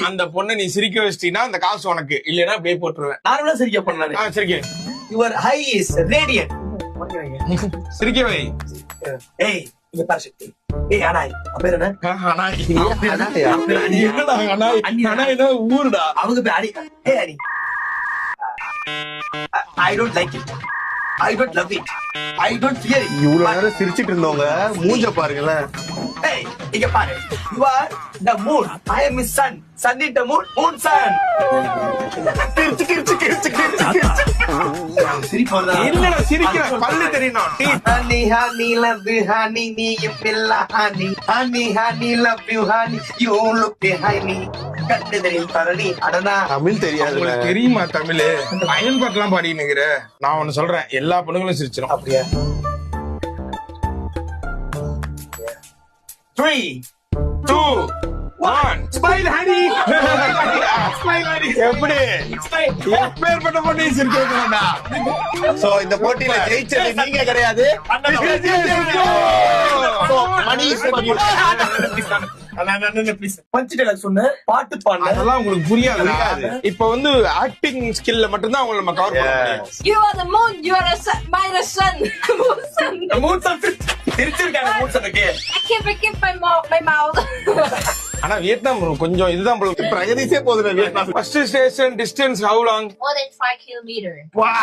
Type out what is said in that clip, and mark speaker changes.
Speaker 1: அந்த பொண்ணை நீ சிரிக்க வச்சிட்டீங்கன்னா அந்த காசு உனக்கு, இல்லைன்னா அப்படியே போட்டுருவேன்.
Speaker 2: நார்மலா சிரிக்க பண்ணாரு.
Speaker 1: சிரிக்க.
Speaker 2: Your eye is radiant.
Speaker 1: சிரிக்க வை.
Speaker 2: ஏய் இங்க பாரு சக்தி. ஏய் அனாய் அப்பேர் என்ன?
Speaker 1: அனாய்.
Speaker 2: அனாய்.
Speaker 1: என்னடா அனாய்? அனாய் என்ன ஊருடா?
Speaker 2: அவங்க பேர் அனி. ஏய் அனி. I don't like it. I don't love it. I don't fear it.
Speaker 3: இவ்வளவு நேரம் சிரிச்சிட்டு இருந்தவங்க மூஞ்ச பாருங்களேன்.
Speaker 2: Hey, இங்க பாரு. You are the moon. I am his sun. Sun in the moon, moon sun. சிரிப்போதா?
Speaker 1: இல்லடா சிரிக்கிறேன். பல்லு தெரியணும்.
Speaker 2: Honey, honey, love you, honey, நீ பிள்ளை honey. Honey, honey, love you, honey, you look behind me. கண்டு தெரியும் பரணி அடனா.
Speaker 3: தமிழ் தெரியாது.
Speaker 1: உங்களுக்கு தெரியுமா தமிழ்? அயன் பாட்டுலாம் பாடின்னு இருக்கிற. நான் ஒண்ணு சொல்றேன், எல்லா பொண்ணுங்களும் சிரிச்சிடும்.
Speaker 2: அப்படியா? 3,
Speaker 1: 2, 1 ஸ்மைல் ஹனி. Smile honey. எப்படி எப்பேற்பட்ட பொண்ணு சிரிக்க வைக்கணும்டா.
Speaker 3: சோ இந்த போட்டியில ஜெயிச்சது நீங்க கிடையாது. So, money is for you.
Speaker 2: Punch dialogue சொன்ன பாட்டு பாடுன
Speaker 1: அதெல்லாம் உங்களுக்கு புரியாது. இப்ப வந்து ஆக்டிங் ஸ்கில்ல மட்டும்தான் அவங்களை நம்ம கவர் பண்ண முடியும்.
Speaker 4: You are the moon, you are the sun, my sun. Moon sun.
Speaker 2: மூணு சார் திருச்சிருக்காங்க மூணு சாருக்கு.
Speaker 4: I keep my mouth.
Speaker 1: ஆனா வியட்நாம் கொஞ்சம் இதுதான் போல.
Speaker 3: பிரகதீஷே போதும் Vietnam.
Speaker 1: First station distance how long?
Speaker 4: More than 5 kilometers.
Speaker 1: வா